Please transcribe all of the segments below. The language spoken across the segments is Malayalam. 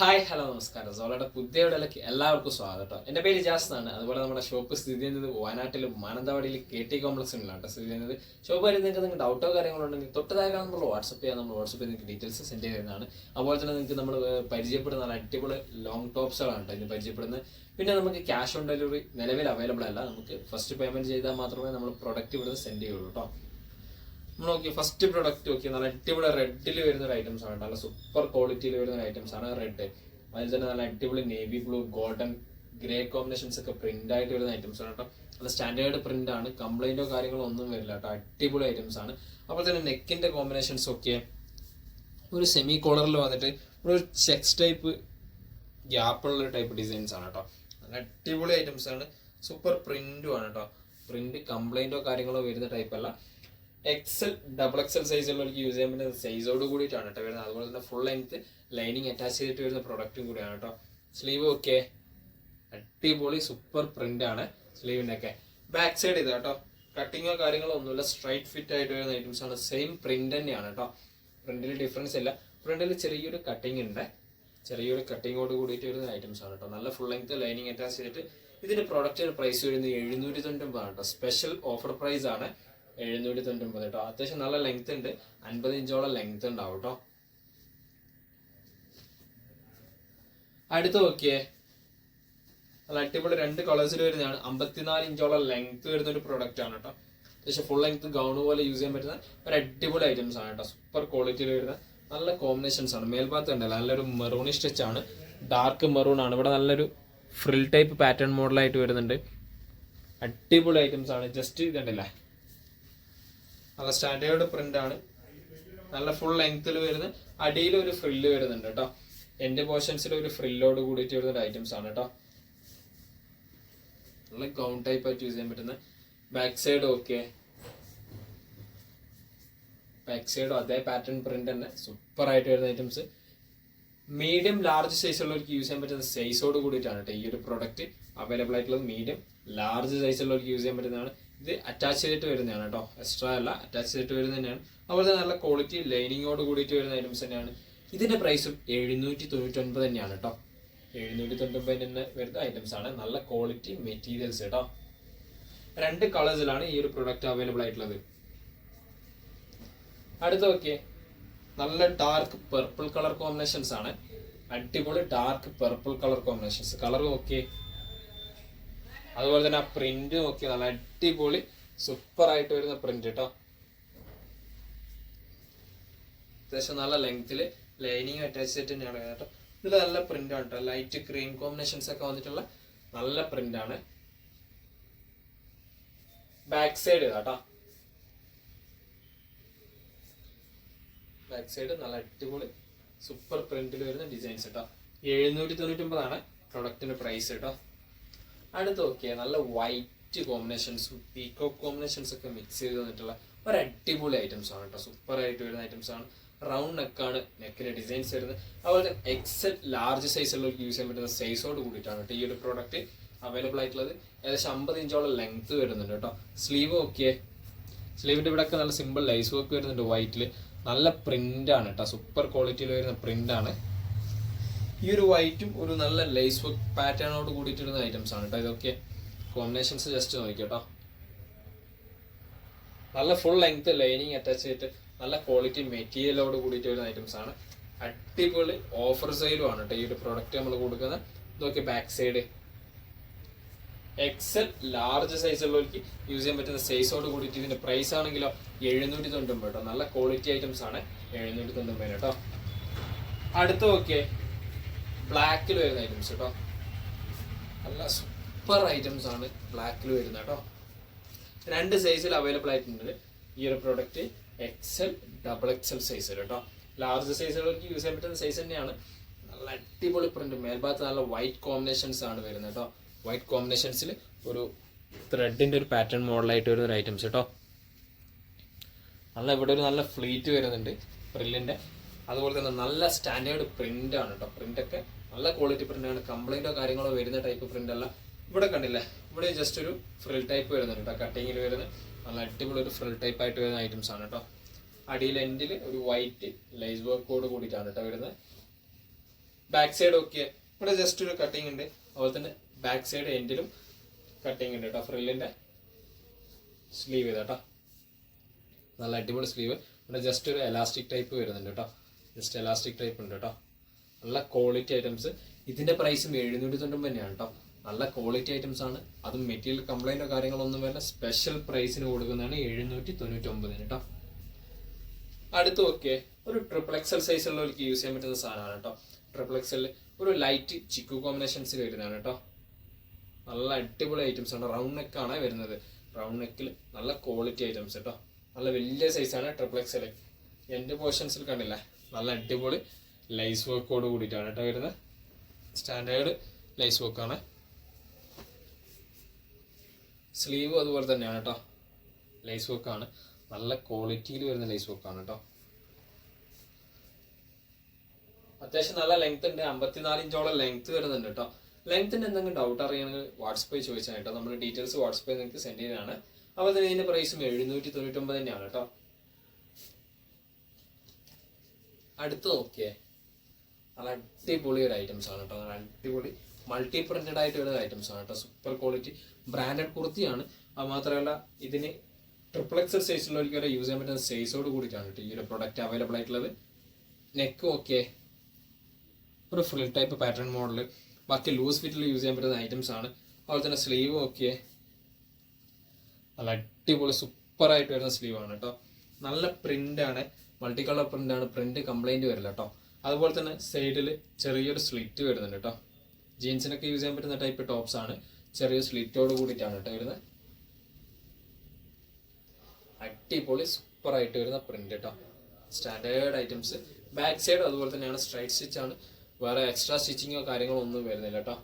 ഹായ് ഹലോ നമസ്കാരം. സോളയുടെ പുതിയ വീഡിയോയിലേക്ക് എല്ലാവർക്കും സ്വാഗതം. എൻ്റെ പേര് ജാസ് എന്നാണ്. അതുപോലെ നമ്മുടെ ഷോപ്പ് സ്ഥിതി ചെയ്യുന്നത് വയനാട്ടിൽ മാനന്തവാടിയിൽ KT കോംപ്ലക്സിലാണ് സ്ഥിതി ചെയ്യുന്നത്. ഷോപ്പ് വരെ നിങ്ങൾക്ക് ഡൗട്ടോ കാര്യങ്ങളോ ഉണ്ടെങ്കിൽ തൊട്ടതായ നമ്മൾ വാട്സപ്പ് ചെയ്യാം. നമ്മൾ വാട്സപ്പിൽ നിങ്ങൾക്ക് ഡീറ്റെയിൽസ് സെൻഡ് ചെയ്യുന്നതാണ്. അതുപോലെ തന്നെ നിങ്ങൾക്ക് നമ്മൾ പരിചയപ്പെടുന്ന നല്ല അടിപൊളി ലോങ് ടോപ്സുകളാണ് ഇന്ന് പരിചയപ്പെടുന്നത്. പിന്നെ നമുക്ക് ക്യാഷ് ഓൺ ഡെലിവറി നിലവിൽ അവൈലബിൾ അല്ല. നമുക്ക് ഫസ്റ്റ് പേയ്മെൻറ്റ് ചെയ്താൽ മാത്രമേ നമ്മൾ പ്രൊഡക്റ്റ് ഇവിടുന്ന് സെൻഡ് ചെയ്യുള്ളൂ കേട്ടോ. നമ്മൾ നോക്കി ഫസ്റ്റ് പ്രൊഡക്റ്റ് നോക്കി നല്ല അടിപൊളി റെഡിൽ വരുന്ന ഒരു ഐറ്റംസ് ആണ്. നല്ല സൂപ്പർ ക്വാളിറ്റിയിൽ വരുന്ന ഒരു ഐറ്റംസ് ആണ് റെഡ്. അതിൽ തന്നെ നല്ല അടിപൊളി navy blue golden grey combinations ഒക്കെ പ്രിന്റ് ആയിട്ട് വരുന്ന ഐറ്റംസ് ആണ് കേട്ടോ. നല്ല സ്റ്റാൻഡേർഡ് പ്രിന്റ് ആണ്. കംപ്ലൈന്റോ കാര്യങ്ങളോ ഒന്നും വരില്ല കേട്ടോ. അടിപൊളി ഐറ്റംസ് ആണ്. അപ്പോൾ തന്നെ നെക്കിന്റെ കോമ്പിനേഷൻസ് ഒക്കെ ഒരു സെമി കോളറിൽ വന്നിട്ട് ഒരു ചെക്സ് ടൈപ്പ് ഗ്യാപ്പുള്ള ടൈപ്പ് ഡിസൈൻസ് ആണ് കേട്ടോ. നല്ല അടിപൊളി ഐറ്റംസ് ആണ്. സൂപ്പർ പ്രിന്റും ആണ് കേട്ടോ. പ്രിന്റ് കംപ്ലൈന്റോ കാര്യങ്ങളോ വരുന്ന ടൈപ്പ് അല്ല. XL, XXL സൈസുള്ളവർക്ക് യൂസ് ചെയ്യാൻ പറ്റുന്ന സൈസോട് കൂടിയിട്ടാണ് കേട്ടോ വരുന്നത്. അതുപോലെ തന്നെ ഫുൾ ലെങ്ത് ലൈനിങ് അറ്റാച്ച് ചെയ്തിട്ട് വരുന്ന പ്രൊഡക്റ്റും കൂടിയാണ് കേട്ടോ. സ്ലീവ് ഒക്കെ അടിപൊളി സൂപ്പർ പ്രിന്റ് ആണ് സ്ലീവിൻ്റെ ഒക്കെ. ബാക്ക് സൈഡ് ഇത് കേട്ടോ. കട്ടിങ്ങോ കാര്യങ്ങളോ ഒന്നുമില്ല. സ്ട്രൈറ്റ് ഫിറ്റ് ആയിട്ട് വരുന്ന ഐറ്റംസ് ആണ്. സെയിം പ്രിന്റ് തന്നെയാണ് കേട്ടോ. പ്രിന്റിൽ ഡിഫറൻസ് ഇല്ല. പ്രിന്റിൽ ചെറിയൊരു കട്ടിങ് ഉണ്ട്. ചെറിയൊരു കട്ടിങ്ങോട് കൂടിയിട്ട് വരുന്ന ഐറ്റംസ് ആണ് കേട്ടോ. നല്ല ഫുൾ ലെങ്ത് ലൈനിങ് അറ്റാച്ച് ചെയ്തിട്ട് ഇതിന്റെ പ്രൊഡക്റ്റിന് പ്രൈസ് വരുന്നത് 799 കേട്ടോ. സ്പെഷ്യൽ ഓഫർ പ്രൈസ് ആണ് 799 കേട്ടോ. അത്യാവശ്യം നല്ല ലെങ്ത് ഉണ്ട്. 50 ഇഞ്ചോളം ലെങ്ത് ഉണ്ടാവും കേട്ടോ. അടുത്ത് നോക്കിയേ നല്ല അടിപൊളി രണ്ട് കളേഴ്സിൽ വരുന്നതാണ്. 54 ഇഞ്ചോളം ലെങ്ത് വരുന്ന ഒരു പ്രൊഡക്റ്റ് ആണ് കേട്ടോ. അത്യാവശ്യം ഫുൾ ലെങ്ത് ഗൗൺ പോലെ യൂസ് ചെയ്യാൻ പറ്റുന്ന ഒരു അടിപൊളി ഐറ്റംസ് ആണ് കേട്ടോ. സൂപ്പർ ക്വാളിറ്റിയിൽ വരുന്ന നല്ല കോമ്പിനേഷൻസ് ആണ്. മേൽഭാഗത്ത് ഉണ്ടല്ലോ നല്ലൊരു മെറൂണിഷ് ടച്ച് ആണ്. ഡാർക്ക് മെറൂൺ ആണ്. ഇവിടെ നല്ലൊരു ഫ്രിൽ ടൈപ്പ് പാറ്റേൺ മോഡലായിട്ട് വരുന്നുണ്ട്. അടിപൊളി ഐറ്റംസ് ആണ്. ജസ്റ്റ് ഇതുണ്ടല്ലേ നല്ല സ്റ്റാൻഡേർഡ് പ്രിന്റ് ആണ്. നല്ല ഫുൾ ലെങ്ത്തിൽ വരുന്ന അടിയിൽ ഒരു ഫ്രില്ല് വരുന്നുണ്ട് കേട്ടോ. എന്റെ പോർഷൻസിൽ ഒരു ഫ്രില്ലോട് കൂടിയിട്ട് വരുന്ന ഐറ്റംസ് ആണ് കേട്ടോ. നല്ല ഗൗൺ ടൈപ്പ് ആയിട്ട് യൂസ് ചെയ്യാൻ പറ്റുന്ന. Back side okay. ബാക്ക് സൈഡും അതേ പാറ്റേൺ പ്രിന്റ് തന്നെ സൂപ്പർ ആയിട്ട് വരുന്ന ഐറ്റംസ്. മീഡിയം ലാർജ് സൈസ് ഉള്ളവർക്ക് യൂസ് ചെയ്യാൻ പറ്റുന്ന സൈസോട് കൂടിയിട്ടാണ് കേട്ടോ ഈ ഒരു പ്രൊഡക്റ്റ് അവൈലബിൾ ആയിട്ടുള്ളത്. മീഡിയം ലാർജ് സൈസ് ഉള്ളവർക്ക് യൂസ് ചെയ്യാൻ പറ്റുന്നതാണ്. ഇത് അറ്റാച്ച് ചെയ്തിട്ട് വരുന്നതാണ് കേട്ടോ. എക്സ്ട്രാ അല്ല, അറ്റാച്ച് ചെയ്തിട്ട് വരുന്നത് തന്നെയാണ്. അതുപോലെ തന്നെ നല്ല ക്വാളിറ്റി ലൈനിങ്ങോട് കൂടിയിട്ട് വരുന്ന ഐറ്റംസ് തന്നെയാണ്. ഇതിന്റെ പ്രൈസും 799 തന്നെയാണ് കേട്ടോ. 799 തന്നെ വരുന്ന ഐറ്റംസ് ആണ്. നല്ല ക്വാളിറ്റി മെറ്റീരിയൽസ് കേട്ടോ. രണ്ട് കളേഴ്സിലാണ് ഈ ഒരു പ്രൊഡക്റ്റ് അവൈലബിൾ ആയിട്ടുള്ളത്. അടുത്ത നോക്കിയേ നല്ല ഡാർക്ക് പെർപ്പിൾ കളർ കോമ്പിനേഷൻസ് ആണ്. അടിപൊളി dark purple colour combinations. Colour നോക്കിയേ. അതുപോലെ തന്നെ ആ പ്രിന്റ് നോക്കി നല്ല അടിപൊളി സൂപ്പർ ആയിട്ട് വരുന്ന പ്രിന്റ് കേട്ടോ. അത്യാവശ്യം നല്ല ലെങ്തില് ലൈനിങ് അറ്റാച്ച് ചെയ്തിട്ട് തന്നെയാണ് കേട്ടോ. ഇതിൽ നല്ല പ്രിന്റ് ആണ് കേട്ടോ. ലൈറ്റ് ക്രീം കോമ്പിനേഷൻസ് ഒക്കെ വന്നിട്ടുള്ള നല്ല പ്രിന്റ് ആണ്. ബാക്ക് സൈഡ് കേട്ടോ. ബാക്ക് സൈഡ് നല്ല അടിപൊളി സൂപ്പർ പ്രിന്റിൽ വരുന്ന ഡിസൈൻസ് കേട്ടോ. 799 ആണ് പ്രൊഡക്റ്റിന്റെ പ്രൈസ് കേട്ടോ. അടുത്ത് നോക്കിയാൽ നല്ല വൈറ്റ് കോമ്പിനേഷൻസും പീക്കോ കോമ്പിനേഷൻസ് ഒക്കെ മിക്സ് ചെയ്ത് വന്നിട്ടുള്ള ഒരു അടിപൊളി ഐറ്റംസ് ആണ് കേട്ടോ. സൂപ്പർ ആയിട്ട് വരുന്ന ഐറ്റംസ് ആണ്. റൗണ്ട് നെക്കാണ് നെക്കിന്റെ ഡിസൈൻസ് വരുന്നത്. അതുപോലെ തന്നെ XL ലാർജ് സൈസ് ഉള്ളവർക്ക് യൂസ് ചെയ്യാൻ പറ്റുന്ന സൈസോട് കൂടിയിട്ടാണ് കേട്ടോ ഈ ഒരു പ്രോഡക്റ്റ് അവൈലബിൾ ആയിട്ടുള്ളത്. ഏകദേശം 50 ഇഞ്ചോളം ലെങ്ത് വരുന്നുണ്ട് കേട്ടോ. സ്ലീവ് നോക്കിയേ. സ്ലീവിന്റെ ഇവിടെ ഒക്കെ നല്ല സിമ്പിൾ ലൈസ് വർക്ക് വരുന്നുണ്ട് വൈറ്റിൽ. നല്ല പ്രിന്റ് ആണ് കേട്ടോ. സൂപ്പർ ക്വാളിറ്റിയിൽ വരുന്ന പ്രിന്റ് ആണ്. ഈ ഒരു വൈറ്റും ഒരു നല്ല ലേസ് വർക്ക് പാറ്റേണോട് കൂടിയിട്ടിരുന്ന ഐറ്റംസ് ആണ് കേട്ടോ. ഇതൊക്കെ കോമ്പിനേഷൻസ് ജസ്റ്റ് നോക്കിട്ടോ. നല്ല ഫുൾ ലെങ്ത് ലൈനിങ് അറ്റാച്ച് ചെയ്തിട്ട് നല്ല ക്വാളിറ്റി മെറ്റീരിയലോട് കൂടിയിട്ട് വരുന്ന ഐറ്റംസ് ആണ്. അടിപൊളി ഓഫർ സെയിലും ആണ് കേട്ടോ ഈ ഒരു പ്രോഡക്റ്റ് നമ്മൾ കൊടുക്കുന്നത്. ഇതൊക്കെ back side XL large size ഉള്ളവർക്ക് യൂസ് ചെയ്യാൻ പറ്റുന്ന സൈസോട് കൂടിയിട്ട് ഇതിന്റെ പ്രൈസ് ആണെങ്കിലോ 799 കേട്ടോ. നല്ല ക്വാളിറ്റി ഐറ്റംസ് ആണ്. 799 കേട്ടോ. അടുത്ത നോക്കിയേ ബ്ലാക്കിൽ വരുന്ന ഐറ്റംസ് കേട്ടോ. നല്ല സൂപ്പർ ഐറ്റംസ് ആണ് ബ്ലാക്കിൽ വരുന്നത് കേട്ടോ. രണ്ട് സൈസിൽ അവൈലബിൾ ആയിട്ടുണ്ട് ഈ ഒരു പ്രോഡക്റ്റ്. XL, XXL സൈസ് കേട്ടോ. ലാർജ് സൈസുകൾക്ക് യൂസ് ചെയ്യാൻ പറ്റുന്ന സൈസ് തന്നെയാണ്. നല്ല അടിപൊളി പ്രിന്റ്. മേൽഭാഗത്ത് നല്ല വൈറ്റ് കോമ്പിനേഷൻസ് ആണ് വരുന്നത് കേട്ടോ. വൈറ്റ് കോമ്പിനേഷൻസിൽ ഒരു ത്രെഡിന്റെ ഒരു പാറ്റേൺ മോഡലായിട്ട് വരുന്ന ഒരു ഐറ്റംസ് കേട്ടോ. നല്ല ഇവിടെ ഒരു നല്ല ഫ്ലീറ്റ് വരുന്നുണ്ട് പ്രില്ലിന്റെ. അതുപോലെ തന്നെ നല്ല സ്റ്റാൻഡേർഡ് പ്രിന്റ് ആണ് കേട്ടോ. പ്രിന്റ് ഒക്കെ നല്ല ക്വാളിറ്റി പ്രിന്റ് ആണ്. കംപ്ലൈന്റോ കാര്യങ്ങളോ വരുന്ന ടൈപ്പ് പ്രിന്റ് അല്ല. ഇവിടെ കണ്ടില്ലേ, ഇവിടെ ജസ്റ്റ് ഒരു ഫ്രിൽ ടൈപ്പ് വരുന്നുണ്ട് കേട്ടോ. കട്ടിങ്ങിൽ വരുന്ന നല്ല അടിപൊളി ഒരു ഫ്രിൽ ടൈപ്പ് ആയിട്ട് വരുന്ന ഐറ്റംസ് ആണ് കേട്ടോ. അടിയിൽ എൻഡിൽ ഒരു വൈറ്റ് ലൈസ് വർക്കോട് കൂടിയിട്ടാണ് കേട്ടോ വരുന്നത്. ബാക്ക് സൈഡ് ഓക്കെ, ഇവിടെ ജസ്റ്റ് ഒരു കട്ടിങ് ഉണ്ട്. അതുപോലെ തന്നെ ബാക്ക് സൈഡ് എൻഡിലും കട്ടിങ് ഉണ്ട് കേട്ടോ. ഫ്രില്ലിന്റെ സ്ലീവ് ഇതാട്ടോ, നല്ല അടിപൊളി സ്ലീവ്. ഇവിടെ ജസ്റ്റ് ഒരു എലാസ്റ്റിക് ടൈപ്പ് വരുന്നുണ്ട് കേട്ടോ, ജസ്റ്റ് എലാസ്റ്റിക് ടൈപ്പ് ഉണ്ട് കേട്ടോ. നല്ല ക്വാളിറ്റി ഐറ്റംസ്. ഇതിന്റെ പ്രൈസും 790 തന്നെയാണ് കേട്ടോ. നല്ല ക്വാളിറ്റി ഐറ്റംസ് ആണ്. അതും മെറ്റീരിയൽ കംപ്ലൈന്റോ കാര്യങ്ങളൊന്നും വരില്ല. സ്പെഷ്യൽ പ്രൈസിന് കൊടുക്കുന്നതാണ് 799 കേട്ടോ. അടുത്ത് ഓക്കെ, ഒരു ട്രിപ്പിൾ എക്സൽ സൈസ് ഉള്ളവർക്ക് യൂസ് ചെയ്യാൻ പറ്റുന്ന സാധനമാണ് കേട്ടോ. ട്രിപ്പിൾ എക്സൽ ഒരു ലൈറ്റ് ചിക്കു കോമ്പിനേഷൻസിൽ വരുന്നതാണ് കേട്ടോ. നല്ല അടിപൊളി ഐറ്റംസ് ആണ്. റൗണ്ട് നെക്ക് ആണ് വരുന്നത്. റൗണ്ട് നെക്കിൽ നല്ല ക്വാളിറ്റി ഐറ്റംസ് കേട്ടോ. നല്ല വലിയ സൈസാണ് ട്രിപ്പിൾ എക്സൽ. എൻ്റെ പോർഷൻസിൽ കണ്ടില്ല, നല്ല അടിപൊളി ലൈസ് വർക്കോട് കൂടിയിട്ടാണ് കേട്ടോ വരുന്നത്. സ്റ്റാൻഡേർഡ് ലൈസ് വർക്കാണ്. സ്ലീവ് അതുപോലെ തന്നെയാണ് കേട്ടോ, ലൈസ് വർക്കാണ്. നല്ല ക്വാളിറ്റിയിൽ വരുന്ന ലൈസ് വർക്കാണ് കേട്ടോ. അത്യാവശ്യം നല്ല ലെങ്ത് ഉണ്ട്, 54 ഇഞ്ചോളം ലെങ്ത് വരുന്നുണ്ട് കേട്ടോ. ലെങ്ത്തിന്റെ എന്തെങ്കിലും ഡൗട്ട് അറിയണമെങ്കിൽ വാട്സപ്പിൽ ചോദിച്ചാൽ കേട്ടോ. നമ്മൾ ഡീറ്റെയിൽസ് വാട്സപ്പിൽ നിങ്ങൾക്ക് സെൻഡ് ചെയ്യുന്നതാണ്. അപ്പോൾ തന്നെ ഇതിന്റെ പ്രൈസും 799 തന്നെയാണ് കേട്ടോ. അടുത്ത് നോക്കിയേ, നല്ല അടിപൊളി ഒരു ഐറ്റംസ് ആണ് കേട്ടോ. നല്ല അടിപൊളി മൾട്ടി പ്രിന്റഡ് ആയിട്ട് വരുന്ന ഐറ്റംസ് ആണ് കേട്ടോ. സൂപ്പർ ക്വാളിറ്റി ബ്രാൻഡഡ് കുർത്തിയാണ്. അത് മാത്രമല്ല ഇതിന് ട്രിപ്പിൾ എക്സൽ സൈസിലുള്ളവർക്ക് വരെ യൂസ് ചെയ്യാൻ പറ്റുന്ന സൈസോട് കൂടിയിട്ടാണ് കേട്ടോ ഈ ഒരു പ്രൊഡക്റ്റ് അവൈലബിൾ ആയിട്ടുള്ളത്. നെക്ക് ഓക്കെ, ഒരു ഫ്രിൽ ടൈപ്പ് പാറ്റേൺ മോഡൽ, ബാക്കി ലൂസ് ഫിറ്റിൽ യൂസ് ചെയ്യാൻ പറ്റുന്ന ഐറ്റംസ് ആണ്. അതുപോലെ തന്നെ സ്ലീവ് ഓക്കെ, നല്ല അടിപൊളി സൂപ്പർ ആയിട്ട് വരുന്ന സ്ലീവ് ആണ് കേട്ടോ. നല്ല പ്രിന്റ് ആണ്, മൾട്ടി കളർ പ്രിന്റ് ആണ്. പ്രിന്റ് കംപ്ലൈന്റ് വരില്ല കേട്ടോ. അതുപോലെ തന്നെ സൈഡിൽ ചെറിയൊരു സ്ലിറ്റ് വരുന്നുണ്ട് കേട്ടോ. ജീൻസിനൊക്കെ യൂസ് ചെയ്യാൻ പറ്റുന്ന ടൈപ്പ് ടോപ്സ് ആണ്. ചെറിയൊരു സ്ലിറ്റോട് കൂടിയിട്ടാണ് കേട്ടോ വരുന്നത്. അടിപൊളി സൂപ്പർ ആയിട്ട് വരുന്ന പ്രിന്റ് കേട്ടോ. Standard items. ബാക്ക് സൈഡ് അതുപോലെ തന്നെയാണ്, സ്ട്രൈറ്റ് സ്റ്റിച്ച് ആണ്. വേറെ എക്സ്ട്രാ സ്റ്റിച്ചിങ്ങോ കാര്യങ്ങളോ ഒന്നും വരുന്നില്ല കേട്ടോ.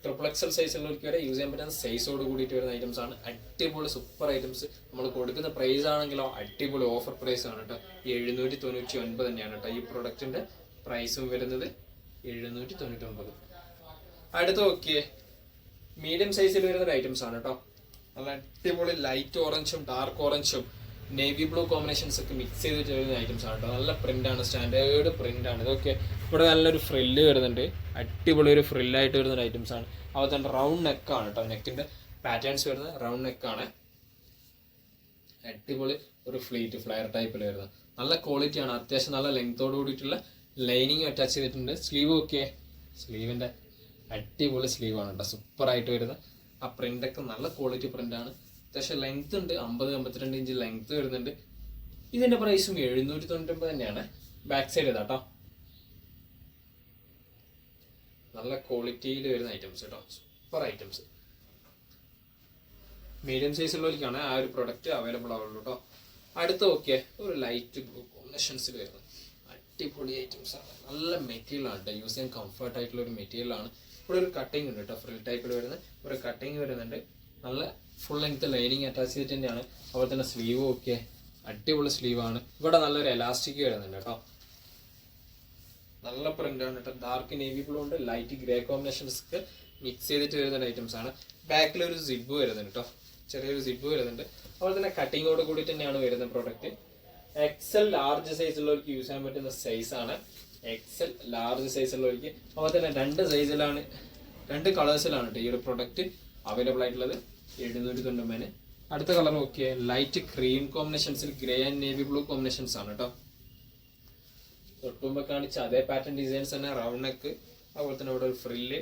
ട്രിപ്പിൾ എക്സൽ സൈസുള്ളവർക്ക് വരെ യൂസ് ചെയ്യാൻ പറ്റുന്ന സൈസോട് കൂടിയിട്ട് വരുന്ന ഐറ്റംസ് ആണ്. അടിപൊളി സൂപ്പർ ഐറ്റംസ്. നമ്മൾ കൊടുക്കുന്ന പ്രൈസ് ആണെങ്കിലോ അടിപൊളി ഓഫർ പ്രൈസ് ആണ് കേട്ടോ. 799 തന്നെയാണ് കേട്ടോ ഈ പ്രൊഡക്റ്റിന്റെ പ്രൈസും വരുന്നത്. 799. അടുത്ത് നോക്കിയേ, മീഡിയം സൈസിൽ വരുന്ന ഐറ്റംസ് ആണ് കേട്ടോ. നല്ല അടിപൊളി ലൈറ്റ് ഓറഞ്ചും ഡാർക്ക് ഓറഞ്ചും നേവി ബ്ലൂ കോമ്പിനേഷൻസ് ഒക്കെ മിക്സ് ചെയ്തിട്ട് വരുന്ന ഐറ്റംസ് ആണ് കേട്ടോ. നല്ല പ്രിന്റ് ആണ്, സ്റ്റാൻഡേർഡ് പ്രിന്റ് ആണ്. ഇതൊക്കെ ഇവിടെ നല്ലൊരു ഫ്രില്ല് വരുന്നുണ്ട്. അടിപൊളി ഒരു ഫ്രില്ലായിട്ട് വരുന്ന ഐറ്റംസ് ആണ്. അതുപോലെ തന്നെ റൗണ്ട് നെക്കാണ് കേട്ടോ. നെക്കിന്റെ പാറ്റേൺസ് വരുന്നത് റൗണ്ട് നെക്കാണ്. അടിപൊളി ഒരു ഫ്ലീറ്റ് ഫ്ലയർ ടൈപ്പിൽ വരുന്നത്. നല്ല ക്വാളിറ്റി ആണ്. അത്യാവശ്യം നല്ല ലെങ്തോട് കൂടിയിട്ടുള്ള ലൈനിങ് അറ്റാച്ച് ചെയ്തിട്ടുണ്ട്. സ്ലീവ് ഒക്കെ, സ്ലീവിന്റെ അടിപൊളി സ്ലീവ് ആണ് കേട്ടോ. സൂപ്പർ ആയിട്ട് വരുന്നത്. ആ പ്രിന്റ് ഒക്കെ നല്ല ക്വാളിറ്റി പ്രിന്റ് ആണ്. അത്യാവശ്യം ലെങ്ത് ഉണ്ട്, 50-52 ഇഞ്ച് ലെങ്ത് വരുന്നുണ്ട്. ഇതിന്റെ പ്രൈസും 799 തന്നെയാണ്. ബാക്ക് സൈഡ് ഇതാട്ടോ, നല്ല ക്വാളിറ്റിയിൽ വരുന്ന ഐറ്റംസ് കേട്ടോ. Super items. മീഡിയം സൈസ് ഉള്ളവർക്കാണ് ആ ഒരു പ്രൊഡക്റ്റ് അവൈലബിൾ ആവുള്ളൂ കേട്ടോ. അടുത്ത നോക്കിയേ, ഒരു ലൈറ്റ് ബ്ലൂ കോമ്പിനേഷൻസിൽ വരുന്നത് അടിപൊളി ഐറ്റംസ് ആണ്. നല്ല മെറ്റീരിയൽ ആണ് കേട്ടോ. യൂസ് ചെയ്യാൻ കംഫർട്ട് ആയിട്ടുള്ള ഒരു മെറ്റീരിയൽ ആണ്. ഇവിടെ ഒരു കട്ടിങ് ഉണ്ട് കേട്ടോ. ഫ്രിൽ ടൈപ്പിൽ വരുന്ന ഒരു കട്ടിങ് വരുന്നുണ്ട്. നല്ല ഫുൾ ലെങ്ത് ലൈനിങ് അറ്റാച്ച് ചെയ്തിട്ട് തന്നെയാണ്. അതുപോലെ തന്നെ സ്ലീവ് ഒക്കെ അടിപൊളി സ്ലീവ് ആണ്. ഇവിടെ നല്ലൊരു എലാസ്റ്റിക് വരുന്നുണ്ട് കേട്ടോ. നല്ല പ്രിന്റ് ആണ് കേട്ടോ. ഡാർക്ക് നേവി ബ്ലൂ ഉണ്ട്, ലൈറ്റ് ഗ്രേ കോമ്പിനേഷൻസ് ഒക്കെ മിക്സ് ചെയ്തിട്ട് വരുന്ന ഐറ്റംസ് ആണ്. ബാക്കിൽ ഒരു സിബ് വരുന്നുണ്ട് കേട്ടോ. ചെറിയൊരു സിബ് വരുന്നുണ്ട്. അതുപോലെ തന്നെ കട്ടിങ്ങോട് കൂടി തന്നെയാണ് വരുന്ന പ്രോഡക്റ്റ്. എക്സൽ ലാർജ് സൈസ് ഉള്ളവർക്ക് യൂസ് ചെയ്യാൻ പറ്റുന്ന സൈസ് ആണ്. എക്സൽ ലാർജ് സൈസ് ഉള്ളവർക്ക്. അതുപോലെ തന്നെ 2 സൈസിലാണ്, 2 കളേഴ്സിലാണ് കേട്ടോ ഈ ഒരു പ്രൊഡക്റ്റ് അവൈലബിൾ ആയിട്ടുള്ളത്. 799. അടുത്ത കളർ നോക്കിയേ, ലൈറ്റ് ക്രീം കോമ്പിനേഷൻസിൽ grey and navy blue combinations ആണ് കേട്ടോ. തൊട്ടുമ്പോ കാണിച്ച അതേ പാറ്റേൺ ഡിസൈൻസ് തന്നെ. റൗണ്ട് നെക്ക്, അതുപോലെ തന്നെ ഇവിടെ ഒരു ഫ്രില്ല്,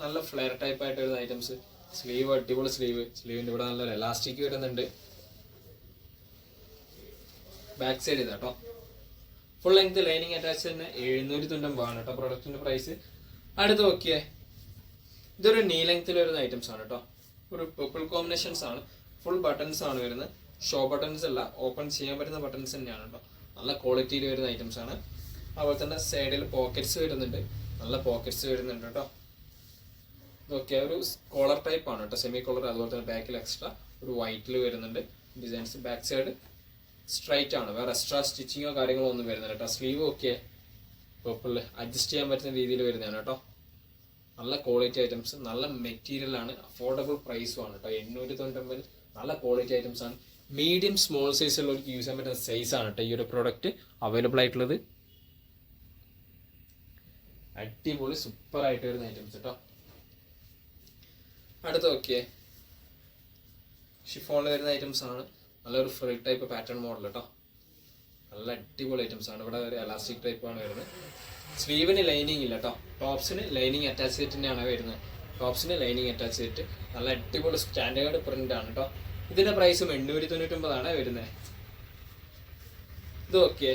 നല്ല ഫ്ലെയർ ടൈപ്പ് ആയിട്ട് വരുന്ന ഐറ്റംസ്. സ്ലീവ് അടിപൊളി സ്ലീവ്. സ്ലീവിന്റെ ഇവിടെ നല്ലൊരു എലാസ്റ്റിക് വരുന്നുണ്ട്. ബാക്ക് സൈഡ് ഇതാട്ടോ. ഫുൾ ലെങ്ത് ലൈനിങ് അറ്റാച്ച് തന്നെ. 790 ആണ് കേട്ടോ പ്രൊഡക്റ്റിന്റെ പ്രൈസ്. അടുത്ത് നോക്കിയേ, ഇതൊരു നീ ലെങ്ത്തിൽ വരുന്ന ഐറ്റംസ് ആണ് കേട്ടോ. ഒരു പർപ്പിൾ കോമ്പിനേഷൻസ് ആണ്. ഫുൾ ബട്ടൺസ് ആണ് വരുന്നത്. ഷോ ബട്ടൺസ് അല്ല, ഓപ്പൺ ചെയ്യാൻ പറ്റുന്ന ബട്ടൺസ് തന്നെയാണ് കേട്ടോ. നല്ല ക്വാളിറ്റിയിൽ വരുന്ന ഐറ്റംസ് ആണ്. അതുപോലെ തന്നെ സൈഡിൽ പോക്കറ്റ്സ് വരുന്നുണ്ട്. നല്ല പോക്കറ്റ്സ് വരുന്നുണ്ട് കേട്ടോ. ഇതൊക്കെ ഒരു കോളർ ടൈപ്പ് ആണ് കേട്ടോ, സെമി കോളർ. അതുപോലെ തന്നെ ബാക്കിൽ എക്സ്ട്രാ ഒരു വൈറ്റിൽ വരുന്നുണ്ട് ഡിസൈൻസ്. ബാക്ക് സൈഡ് സ്ട്രൈറ്റ് ആണ്, വേറെ എക്സ്ട്രാ സ്റ്റിച്ചിങ്ങോ കാര്യങ്ങളോ ഒന്നും വരുന്നില്ല കേട്ടോ. സ്ലീവ് ഒക്കെ പർപ്പിളിൽ അഡ്ജസ്റ്റ് ചെയ്യാൻ പറ്റുന്ന രീതിയിൽ വരുന്നതാണ് കേട്ടോ. നല്ല ക്വാളിറ്റി ഐറ്റംസ്, നല്ല മെറ്റീരിയൽ ആണ്, അഫോർഡബിൾ പ്രൈസും ആണ് കേട്ടോ. 899. നല്ല ക്വാളിറ്റി ഐറ്റംസ് ആണ്. മീഡിയം സ്മോൾ സൈസ് ഉള്ളവർക്ക് യൂസ് ചെയ്യാൻ പറ്റുന്ന സൈസ് ആണ് കേട്ടോ ഈ ഒരു പ്രോഡക്റ്റ് അവൈലബിൾ ആയിട്ടുള്ളത്. അടിപൊളി സൂപ്പർ ആയിട്ട് വരുന്ന ഐറ്റംസ് കേട്ടോ. അടുത്ത നോക്കിയേ, ഷിഫോണിൽ വരുന്ന ഐറ്റംസ് ആണ്. നല്ലൊരു ഫ്രീ ടൈപ്പ് പാറ്റേൺ മോഡൽ കേട്ടോ. നല്ല അടിപൊളി ഐറ്റംസ് ആണ്. ഇവിടെ ഒരു എലാസ്റ്റിക് ടൈപ്പ് ആണ് വരുന്നത്. സ്ലീവിന് ലൈനിങ് ഇല്ല കേട്ടോ. ടോപ്സിന് ലൈനിങ് അറ്റാച്ച് ചെയ്തിട്ടാണ് വരുന്നത്. ടോപ്സിന് ലൈനിങ് അറ്റാച്ച് ചെയ്തിട്ട് നല്ല അടിപൊളി സ്റ്റാൻഡേർഡ് പ്രിന്റ് ആണ് കേട്ടോ. ഇതിന്റെ പ്രൈസും 899 വരുന്നത്. ഇത് ഓക്കെ,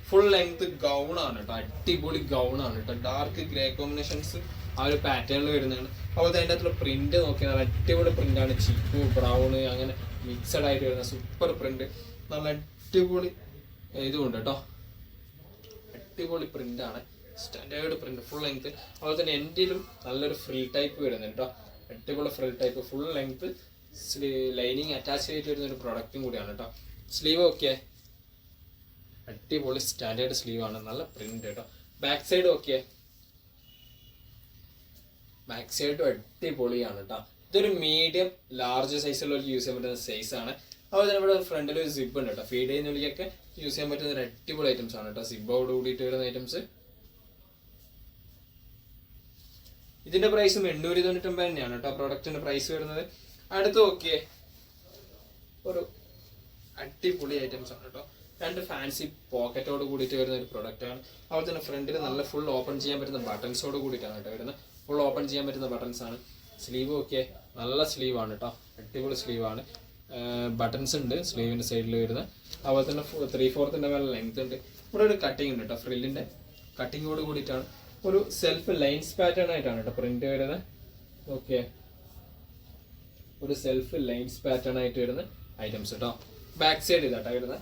ഫുൾ ലെങ്ത് ഗൗൺ ആണ് കേട്ടോ. അടിപൊളി ഗൗൺ ആണ് കേട്ടോ. ഡാർക്ക് ഗ്രേ കോമ്പിനേഷൻസ് ആ ഒരു പാറ്റേണിൽ വരുന്നതാണ്. അപ്പോൾ അതിൻ്റെ അകത്തുള്ള പ്രിന്റ് നോക്കിയാൽ നല്ല അടിപൊളി പ്രിന്റ് ആണ്. ചീപ്പ് ബ്രൗണ് അങ്ങനെ മിക്സഡ് ആയിട്ട് വരുന്ന സൂപ്പർ പ്രിന്റ്. നല്ല അടിപൊളി ഇതുകൊണ്ട് കേട്ടോ. അടിപൊളി പ്രിന്റ് ആണ്, സ്റ്റാൻഡേർഡ് പ്രിന്റ്, ഫുൾ ലെങ്ത്. അതുപോലെ തന്നെ എൻഡിലും നല്ലൊരു ഫ്രിൽ ടൈപ്പ് വരുന്നുണ്ട് കേട്ടോ. അടിപൊളി frill type, full length, lining attach ചെയ്തിട്ട് വരുന്ന ഒരു പ്രൊഡക്റ്റും കൂടിയാണ് കേട്ടോ. സ്ലീവ് ഓക്കെ, അടിപൊളി സ്റ്റാൻഡേർഡ് സ്ലീവ് ആണ്, നല്ല പ്രിന്റ് കേട്ടോ. ബാക്ക് സൈഡ് ഓക്കെ, ബാക്ക് സൈഡും അടിപൊളിയാണ് കേട്ടോ. ഇതൊരു മീഡിയം ലാർജ് സൈസിലുള്ളവർക്ക് യൂസ് ചെയ്യാൻ പറ്റുന്ന സൈസാണ്. അതുപോലെ തന്നെ ഇവിടെ ഫ്രണ്ടിൽ ഒരു സിബ് ഉണ്ട് കേട്ടോ. ഫീഡ് ചെയ്യുന്നവരിക്കൊക്കെ യൂസ് ചെയ്യാൻ പറ്റുന്ന ഒരു അടിപൊളി ഐറ്റംസ് ആണ് കേട്ടോ. സിബോട് കൂടിയിട്ട് വരുന്ന ഐറ്റംസ്. ഇതിന്റെ പ്രൈസും 899 തന്നെയാണ് കേട്ടോ പ്രൊഡക്റ്റിന്റെ പ്രൈസ് വരുന്നത്. അടുത്ത് ഓക്കെ, ഒരു അടിപൊളി ഐറ്റംസ് ആണ് കേട്ടോ. 2 ഫാൻസി പോക്കറ്റോട് കൂടിയിട്ട് വരുന്ന ഒരു പ്രൊഡക്റ്റ് ആണ്. അതുപോലെ തന്നെ ഫ്രണ്ടിൽ നല്ല ഫുൾ ഓപ്പൺ ചെയ്യാൻ പറ്റുന്ന ബട്ടൺസോട് കൂടിയിട്ടാണ് കേട്ടോ വരുന്നത്. ഫുൾ ഓപ്പൺ ചെയ്യാൻ പറ്റുന്ന ബട്ടൺസ് ആണ്. സ്ലീവ് ഓക്കെ, നല്ല സ്ലീവ് ആണ് കേട്ടോ. അടിപൊളി സ്ലീവ് ആണ്. ബട്ടൺസ് ഉണ്ട് സ്ലീവിന്റെ സൈഡിൽ വരുന്നത്. അതുപോലെ തന്നെ 3/4 മേലെ ലെങ്ത് ഉണ്ട്. ഇവിടെ ഒരു കട്ടിങ് ഉണ്ട് കേട്ടോ. ഫ്രില്ലിന്റെ കട്ടിങ്ങോട് കൂടിയിട്ടാണ്. ഒരു സെൽഫ് ലൈൻസ് പാറ്റേൺ ആയിട്ടാണ് കേട്ടോ പ്രിന്റ് വരുന്നത്. ഓക്കെ, ഒരു സെൽഫ് ലൈൻസ് പാറ്റേൺ ആയിട്ട് വരുന്ന ഐറ്റംസ് കേട്ടോ. ബാക്ക് സൈഡ് ഇതാട്ടോ വരുന്നത്.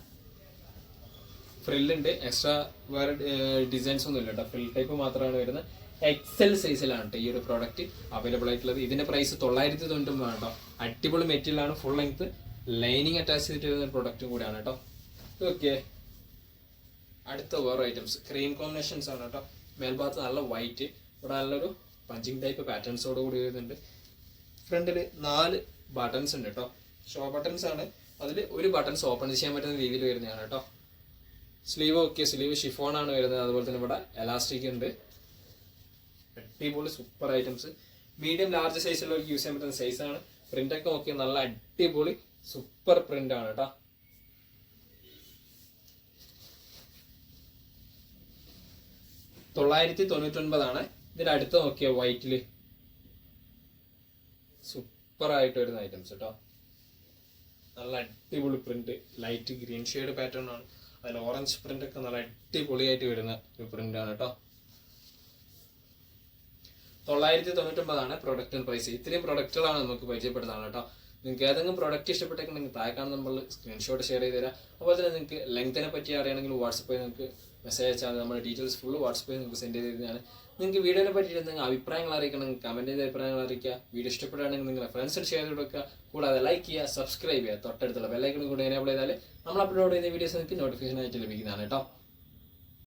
ഫ്രില്ലുണ്ട്, എക്സ്ട്രാ വേറെ ഡിസൈൻസ് ഒന്നും ഇല്ല കേട്ടോ. ഫ്രിൽ ടൈപ്പ് മാത്രമാണ് വരുന്നത്. എക്സൽ സൈസിലാണ് കേട്ടോ ഈ ഒരു പ്രോഡക്റ്റ് അവൈലബിൾ ആയിട്ടുള്ളത്. ഇതിന്റെ പ്രൈസ് 999 കേട്ടോ. അടിപൊളി മെറ്റീരിയൽ ആണ്, ഫുൾ ലെങ്ത് ലൈനിങ് അറ്റാച്ച് ചെയ്തിട്ട് വരുന്ന പ്രൊഡക്റ്റും കൂടിയാണ് കേട്ടോ. ഓക്കെ, അടുത്ത വേറെ ഐറ്റംസ് ക്രീം കോമ്പിനേഷൻസ് ആണ് കേട്ടോ. മേൽഭാഗത്ത് നല്ല വൈറ്റ്, ഇവിടെ നല്ലൊരു പഞ്ചിങ് ടൈപ്പ് പാറ്റേൺസോട് കൂടി വരുന്നുണ്ട്. ഫ്രണ്ടിൽ 4 ബട്ടൺസ് ഉണ്ട് കേട്ടോ. ഷോ ബട്ടൺസ് ആണ്. അതിൽ ഒരു ബട്ടൺസ് ഓപ്പൺ ചെയ്യാൻ പറ്റുന്ന രീതിയിൽ വരുന്നതാണ് കേട്ടോ. സ്ലീവ് ഓക്കെ, സ്ലീവ് ഷിഫോൺ ആണ് വരുന്നത്. അതുപോലെ തന്നെ ഇവിടെ എലാസ്റ്റിക് ഉണ്ട്. അടിപൊളി സൂപ്പർ ഐറ്റംസ്. മീഡിയം ലാർജ് സൈസിലുള്ളവർക്ക് യൂസ് ചെയ്യാൻ പറ്റുന്ന സൈസാണ്. പ്രിന്റൊക്കെ നോക്കി നല്ല അടിപൊളി സൂപ്പർ പ്രിന്റ് ആണ് കേട്ടോ. $999. ഇതിന്റെ അടുത്ത് നോക്കിയ വൈറ്റില് സൂപ്പർ ആയിട്ട് വരുന്ന ഐറ്റംസ് കേട്ടോ. നല്ല അടിപൊളി print, light green shade pattern ആണ്. അതിൽ ഓറഞ്ച് പ്രിന്റ് ഒക്കെ നല്ല അടിപൊളിയായിട്ട് വരുന്ന ഒരു പ്രിന്റ് ആണ് കേട്ടോ. 999 പ്രൊഡക്റ്റിന് പ്രൈസ്. ഇത്രയും പ്രൊഡക്റ്റുകളാണ് നമുക്ക് പരിചയപ്പെടുന്നതാണ് കേട്ടോ. നിങ്ങൾക്ക് ഏതെങ്കിലും പ്രൊഡക്റ്റ് ഇഷ്ടപ്പെട്ടെങ്കിൽ നിങ്ങൾക്ക് താഴെ കാണുന്ന നമ്മൾ സ്ക്രീൻഷോട്ട് ഷെയർ ചെയ്ത് തരാം. അതുപോലെ തന്നെ നിങ്ങൾക്ക് ലെങ്തിനെ പറ്റി അറിയണമെങ്കിൽ വാട്സപ്പിൽ നിങ്ങൾക്ക് മെസ്സേജ് അയച്ചാൽ നമ്മുടെ ഡീറ്റെയിൽസ് ഫുള്ള് വാട്സപ്പിൽ നിങ്ങൾക്ക് സെൻഡ് ചെയ്ത് തരുന്നതാണ്. നിങ്ങൾക്ക് വീഡിയോനെ പറ്റിയിട്ട് എന്തെങ്കിലും അഭിപ്രായങ്ങൾ അറിയിക്കണം, കമൻറ്റ് ചെയ്ത അഭിപ്രായങ്ങൾ അറിയിക്കുക. വീഡിയോ ഇഷ്ടപ്പെടുകയാണെങ്കിൽ നിങ്ങളുടെ ഫ്രണ്ട്സിന് ഷെയർ ചെയ്ത് കൊടുക്കുക. കൂടാതെ ലൈക്ക് ചെയ്യുക, സബ്സ്ക്രൈബ് ചെയ്യുക. തൊട്ടടുത്തുള്ള ബെല്ലൈക്കണും കൂടി എനേബിൾ ചെയ്താൽ നമ്മൾ അപ്ലോഡ് ചെയ്യുന്ന വീഡിയോസ് നിങ്ങൾക്ക് നോട്ടിഫിക്കേഷൻ ആയിട്ട് ലഭിക്കുന്നതാണ് കേട്ടോ.